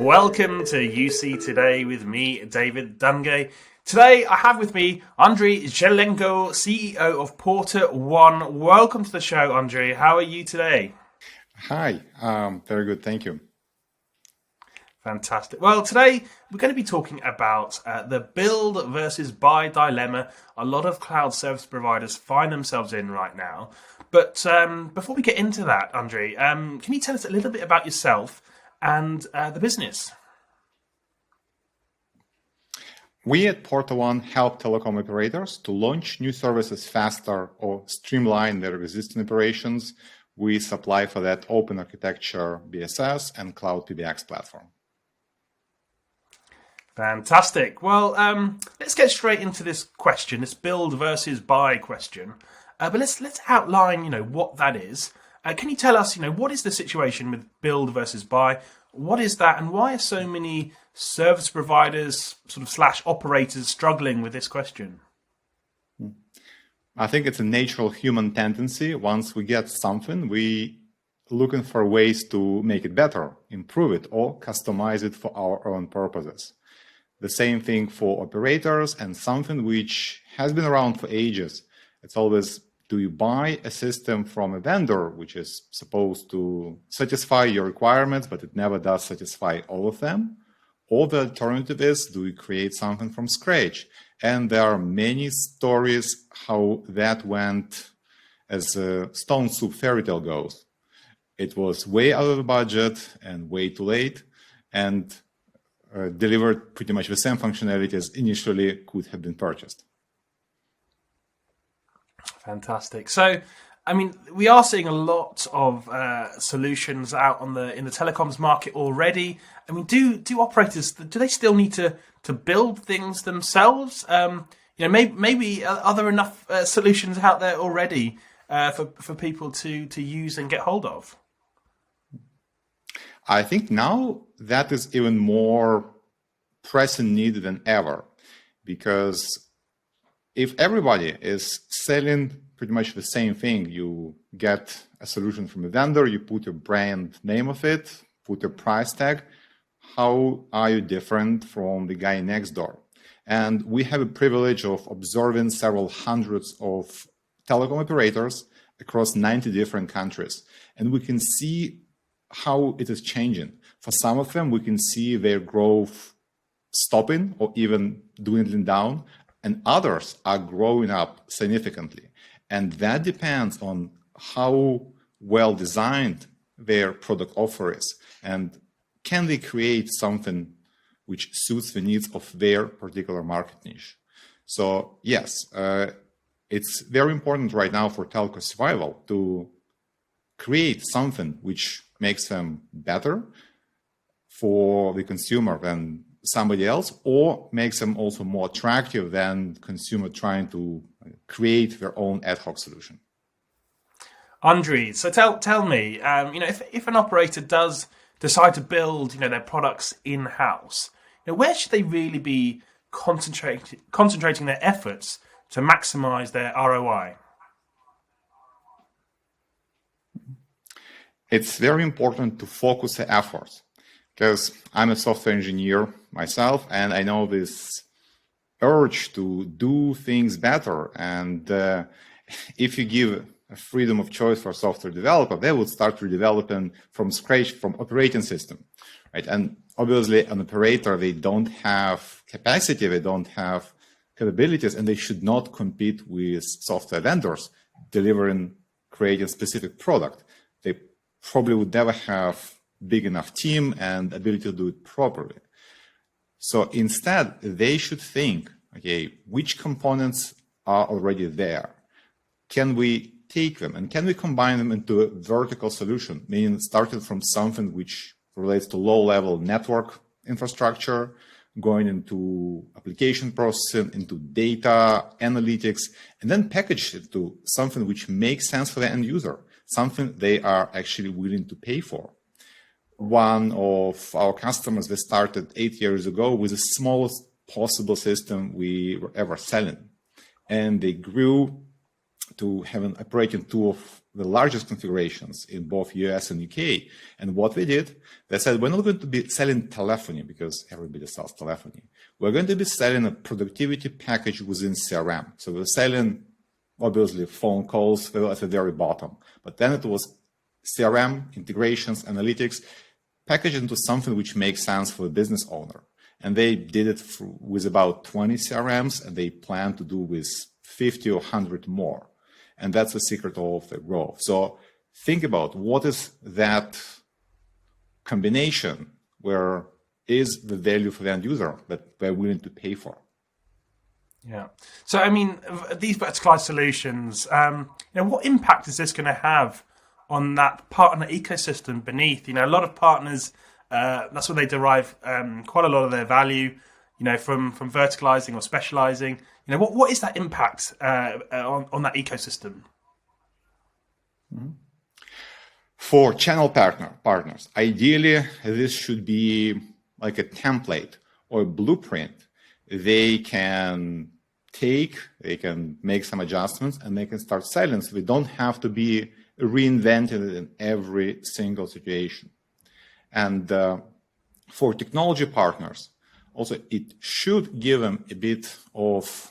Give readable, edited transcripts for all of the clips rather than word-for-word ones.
Welcome to UC Today with me, David Dungay. Today I have with me Andriy Zhylenko, CEO of PortaOne. Welcome to the show, Andriy. How are you today? Hi, very good, thank you. Fantastic. Well, today we're going to be talking about the build versus buy dilemma a lot of cloud service providers find themselves in right now. But before we get into that, Andriy, can you tell us a little bit about yourself and the business? We at PortaOne help telecom operators to launch new services faster or streamline their existing operations. We supply for that open architecture BSS and cloud PBX platform. Fantastic. Well, let's get straight into this question, this build versus buy question. But let's outline, what that is. Can you tell us, what is the situation with build versus buy? What is that, and why are so many service providers, / operators, struggling with this question? I think it's a natural human tendency. Once we get something, we looking for ways to make it better, improve it, or customize it for our own purposes. The same thing for operators, and something which has been around for ages. It's always, do you buy a system from a vendor which is supposed to satisfy your requirements, but it never does satisfy all of them? Or the alternative is, do you create something from scratch? And there are many stories how that went as a stone soup fairy tale goes. It was way out of the budget and way too late, and delivered pretty much the same functionality as initially could have been purchased. Fantastic. So, we are seeing a lot of solutions out in the telecoms market already. Do operators, do they still need to build things themselves? Maybe are there enough solutions out there already for people to use and get hold of? I think now that is even more pressing need than ever, because if everybody is selling pretty much the same thing, you get a solution from a vendor, you put your brand name of it, put your price tag, how are you different from the guy next door? And we have a privilege of observing several hundreds of telecom operators across 90 different countries. And we can see how it is changing. For some of them, we can see their growth stopping or even dwindling down, and others are growing up significantly. And that depends on how well designed their product offer is, and can they create something which suits the needs of their particular market niche. So yes, it's very important right now for telco survival to create something which makes them better for the consumer than somebody else, or makes them also more attractive than consumer trying to create their own ad hoc solution. Andriy, so tell me, if an operator does decide to build, their products in-house, where should they really be concentrating their efforts to maximize their ROI? It's very important to focus the efforts, because I'm a software engineer myself, and I know this urge to do things better. And if you give a freedom of choice for a software developer, they will start redeveloping from scratch from operating system, right? And obviously, an operator, they don't have capacity, they don't have capabilities, and they should not compete with software vendors delivering, creating specific product. They probably would never have big enough team and ability to do it properly. So instead, they should think, okay, which components are already there? Can we take them and can we combine them into a vertical solution, meaning starting from something which relates to low-level network infrastructure, going into application processing, into data analytics, and then package it to something which makes sense for the end user, something they are actually willing to pay for. One of our customers, they started 8 years ago with the smallest possible system we were ever selling. And they grew to have an operating two of the largest configurations in both US and UK. And what we did, they said, we're not going to be selling telephony because everybody sells telephony. We're going to be selling a productivity package within CRM. So we're selling, obviously, phone calls at the very bottom. But then it was CRM, integrations, analytics, packaged into something which makes sense for a business owner. And they did it with about 20 CRMs, and they plan to do with 50 or 100 more. And that's the secret of the growth. So think about what is that combination where is the value for the end user that they're willing to pay for. Yeah. So, I mean, these verticalized solutions, what impact is this going to have on that partner ecosystem beneath? A lot of partners, that's where they derive quite a lot of their value, from verticalizing or specializing. What is that impact on that ecosystem? Mm-hmm. For channel partners, ideally, this should be like a template or a blueprint. They can make some adjustments, and they can start selling. So they don't have to be reinvented in every single situation. And for technology partners, also, it should give them a bit of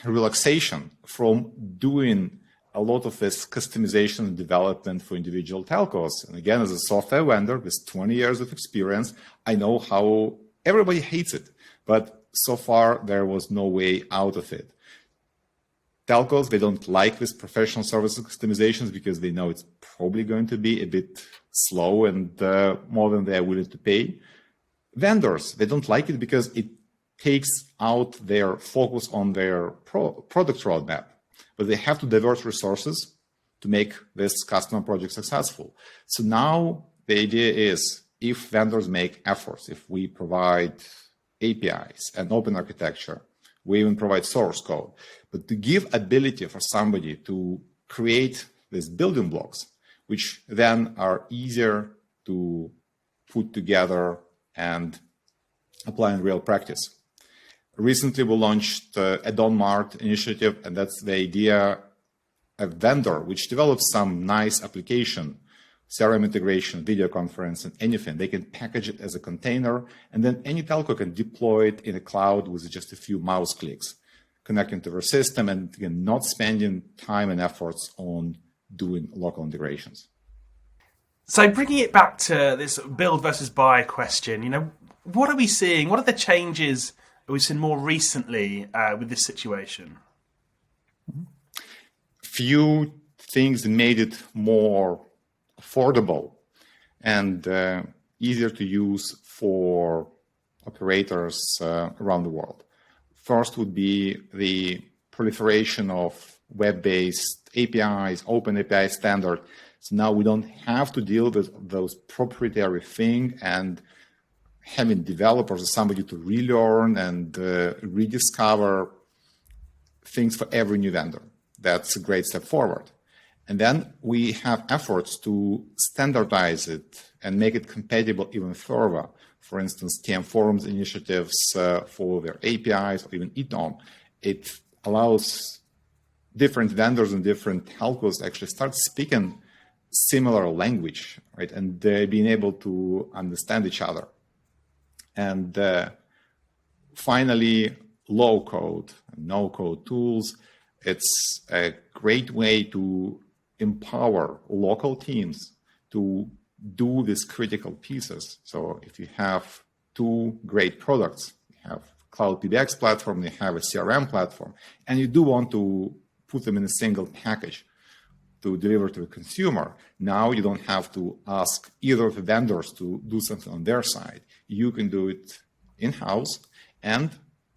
relaxation from doing a lot of this customization and development for individual telcos. And again, as a software vendor with 20 years of experience, I know how everybody hates it. But so far, there was no way out of it. Telcos, they don't like this professional services customizations because they know it's probably going to be a bit slow and more than they're willing to pay. Vendors, they don't like it because it takes out their focus on their product roadmap. But they have to divert resources to make this customer project successful. So now the idea is, if vendors make efforts, if we provide APIs and open architecture, we even provide source code, but to give ability for somebody to create these building blocks, which then are easier to put together and apply in real practice. Recently, we launched a Don Mart initiative, and that's the idea, a vendor which develops some nice application, CRM integration, video conference, and anything. They can package it as a container, and then any telco can deploy it in a cloud with just a few mouse clicks, connecting to their system, and again, not spending time and efforts on doing local integrations. So bringing it back to this build versus buy question, what are we seeing? What are the changes that we've seen more recently with this situation? Few things made it more affordable and easier to use for operators around the world. First would be the proliferation of web-based APIs, open API standard. So now we don't have to deal with those proprietary things and having developers or somebody to relearn and rediscover things for every new vendor. That's a great step forward. And then we have efforts to standardize it and make it compatible even further. For instance, TM Forums initiatives for their APIs or even eTOM. It allows different vendors and different telcos to actually start speaking similar language, right? And being able to understand each other. And finally, low-code and no-code tools. It's a great way to empower local teams to do these critical pieces. So if you have two great products, you have Cloud PBX platform, you have a CRM platform, and you do want to put them in a single package to deliver to the consumer, now you don't have to ask either of the vendors to do something on their side. You can do it in-house, and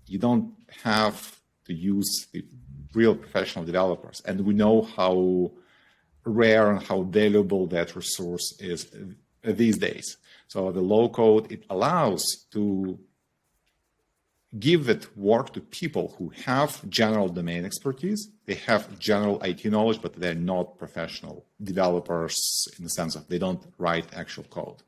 you don't have to use the real professional developers. And we know how rare and how valuable that resource is these days. So the low code, it allows to give that work to people who have general domain expertise. They have general IT knowledge, but they're not professional developers in the sense of they don't write actual code.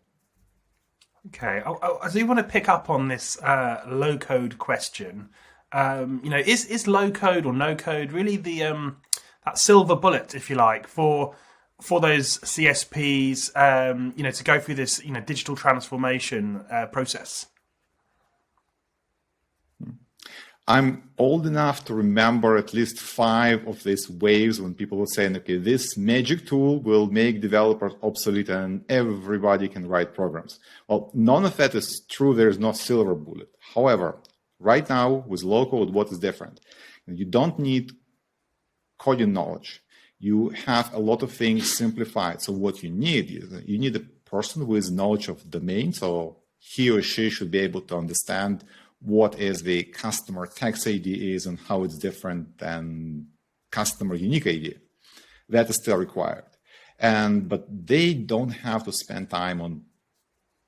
Okay, I do want to pick up on this low code question. Is low code or no code really the that silver bullet, if you like, for those CSPs, to go through this, digital transformation process? I'm old enough to remember at least 5 of these waves when people were saying, okay, this magic tool will make developers obsolete and everybody can write programs. Well, none of that is true. There is no silver bullet. However, right now with low code, what is different? You don't need coding knowledge. You have a lot of things simplified. So what you need is you need a person with knowledge of domain. So he or she should be able to understand what is the customer tax ID is and how it's different than customer unique ID. That is still required. But they don't have to spend time on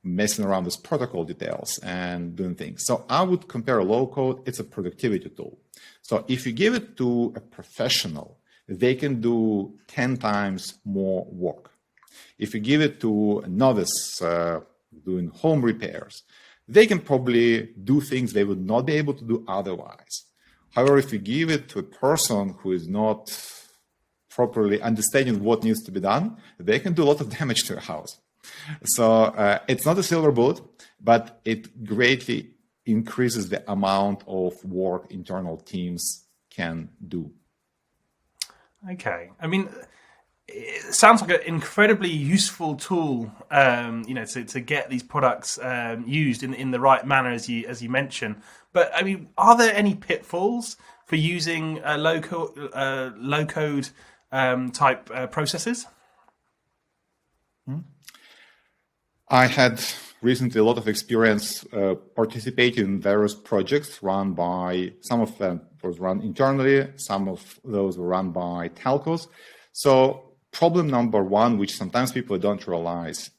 messing around with protocol details and doing things. So I would compare low code. It's a productivity tool. So if you give it to a professional, they can do 10 times more work. If you give it to a novice doing home repairs, they can probably do things they would not be able to do otherwise. However, if you give it to a person who is not properly understanding what needs to be done, they can do a lot of damage to a house. So it's not a silver bullet, but it greatly increases the amount of work internal teams can do. Okay. I mean, it sounds like an incredibly useful tool, to get these products used in the right manner, as you mentioned. But I mean, are there any pitfalls for using low code type processes? I had recently a lot of experience participating in various projects run by, some of them was run internally, some of those were run by telcos. So problem number one, which sometimes people don't realize,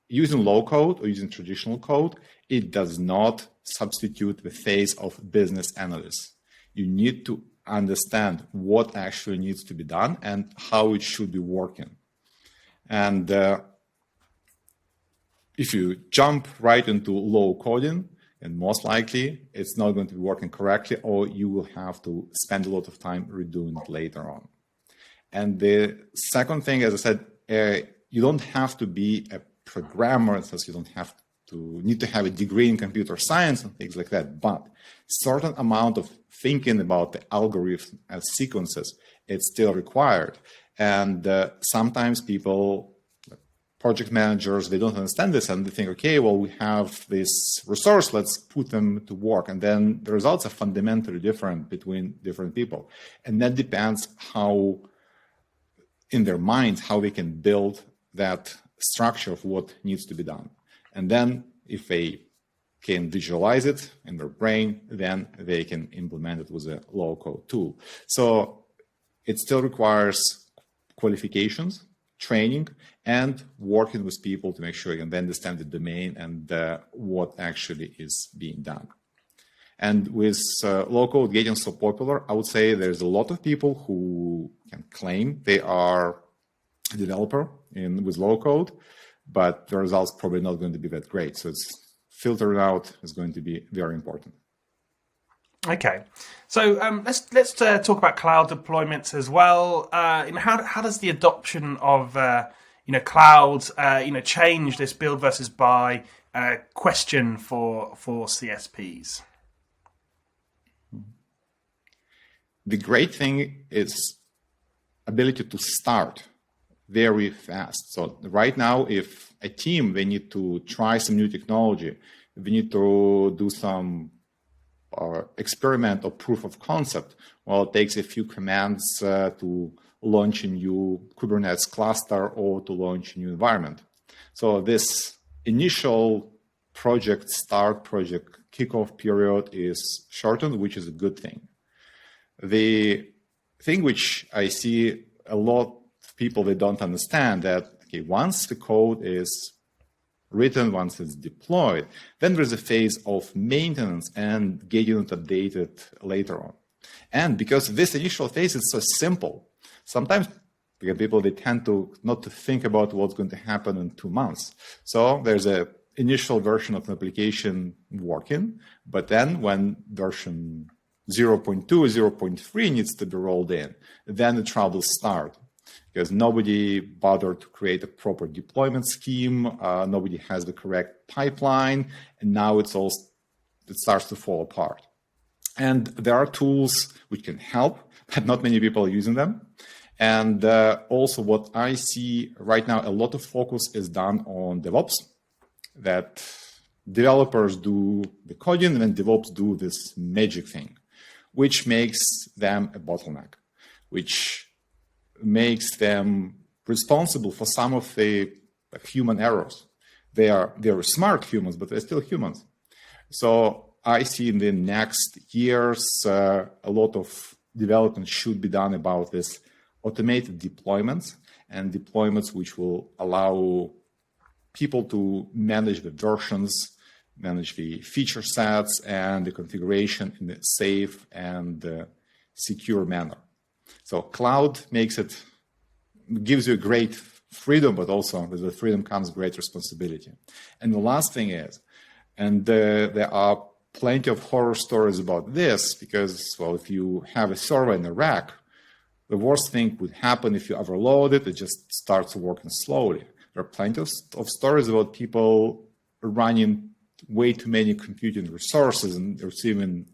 using low code or using traditional code, it does not substitute the phase of business analysis. You need to understand what actually needs to be done and how it should be working. And if you jump right into low coding, and most likely it's not going to be working correctly, or you will have to spend a lot of time redoing it later on. And the second thing, as I said, you don't have to be a programmer, so you don't have to need to have a degree in computer science and things like that. But certain amount of thinking about the algorithm as sequences, it's still required. And sometimes people, project managers, they don't understand this and they think, okay, well, we have this resource, let's put them to work. And then the results are fundamentally different between different people. And that depends how, in their minds, how they can build that structure of what needs to be done. And then if they can visualize it in their brain, then they can implement it with a low-code tool. So it still requires qualifications, training, and working with people to make sure you can understand the domain and what actually is being done. And with low-code getting so popular, I would say there's a lot of people who can claim they are a developer with low-code, but the results probably not going to be that great. So it's filtering out is going to be very important. Okay, so let's talk about cloud deployments as well. How does the adoption of cloud change this build versus buy question for CSPs? The great thing is ability to start very fast. So right now, if a team, they need to try some new technology, they need to do some experiment or proof of concept. Well, it takes a few commands to launch a new Kubernetes cluster or to launch a new environment. So this initial project start, project kickoff period is shortened, which is a good thing. The thing which I see a lot of people, they don't understand that, okay, once the code is written, once it's deployed, then there's a phase of maintenance and getting it updated later on. And because this initial phase is so simple, sometimes people, they tend to not to think about what's going to happen in 2 months. So there's a initial version of an application working, but then when version 0.2, 0.3 needs to be rolled in, then the troubles start. Because nobody bothered to create a proper deployment scheme, nobody has the correct pipeline, and now it starts to fall apart. And there are tools which can help, but not many people are using them. And also what I see right now, a lot of focus is done on DevOps, that developers do the coding and then DevOps do this magic thing, which makes them a bottleneck, which makes them responsible for some of the human errors. They're smart humans, but they're still humans. So I see in the next years, a lot of development should be done about this automated deployments and deployments which will allow people to manage the versions, manage the feature sets and the configuration in a safe and secure manner. So cloud gives you a great freedom, but also with the freedom comes great responsibility. And the last thing is, and there are plenty of horror stories about this, because, well, if you have a server in a rack, the worst thing would happen if you overload it, it just starts working slowly. There are plenty of stories about people running way too many computing resources and receiving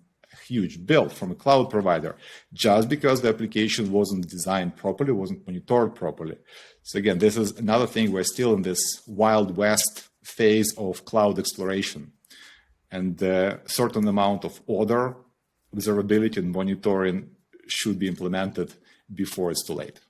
huge bill from a cloud provider just because the application wasn't designed properly, wasn't monitored properly. So again, this is another thing. We're still in this Wild West phase of cloud exploration, and a certain amount of order, observability, and monitoring should be implemented before it's too late.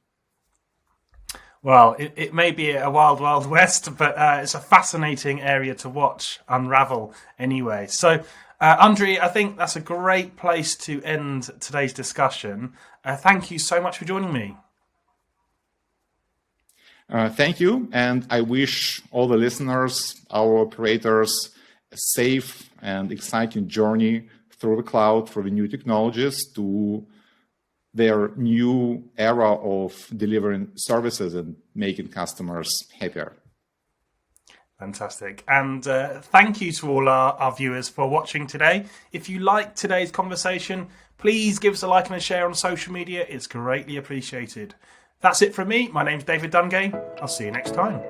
Well, it may be a wild, wild west, but it's a fascinating area to watch unravel anyway. So, Andriy, I think that's a great place to end today's discussion. Thank you so much for joining me. Thank you, and I wish all the listeners, our operators, a safe and exciting journey through the cloud for the new technologies to their new era of delivering services and making customers happier. Fantastic. And thank you to all our viewers for watching today. If you liked today's conversation, please give us a like and a share on social media. It's greatly appreciated. That's it from me. My name's David Dungay. I'll see you next time.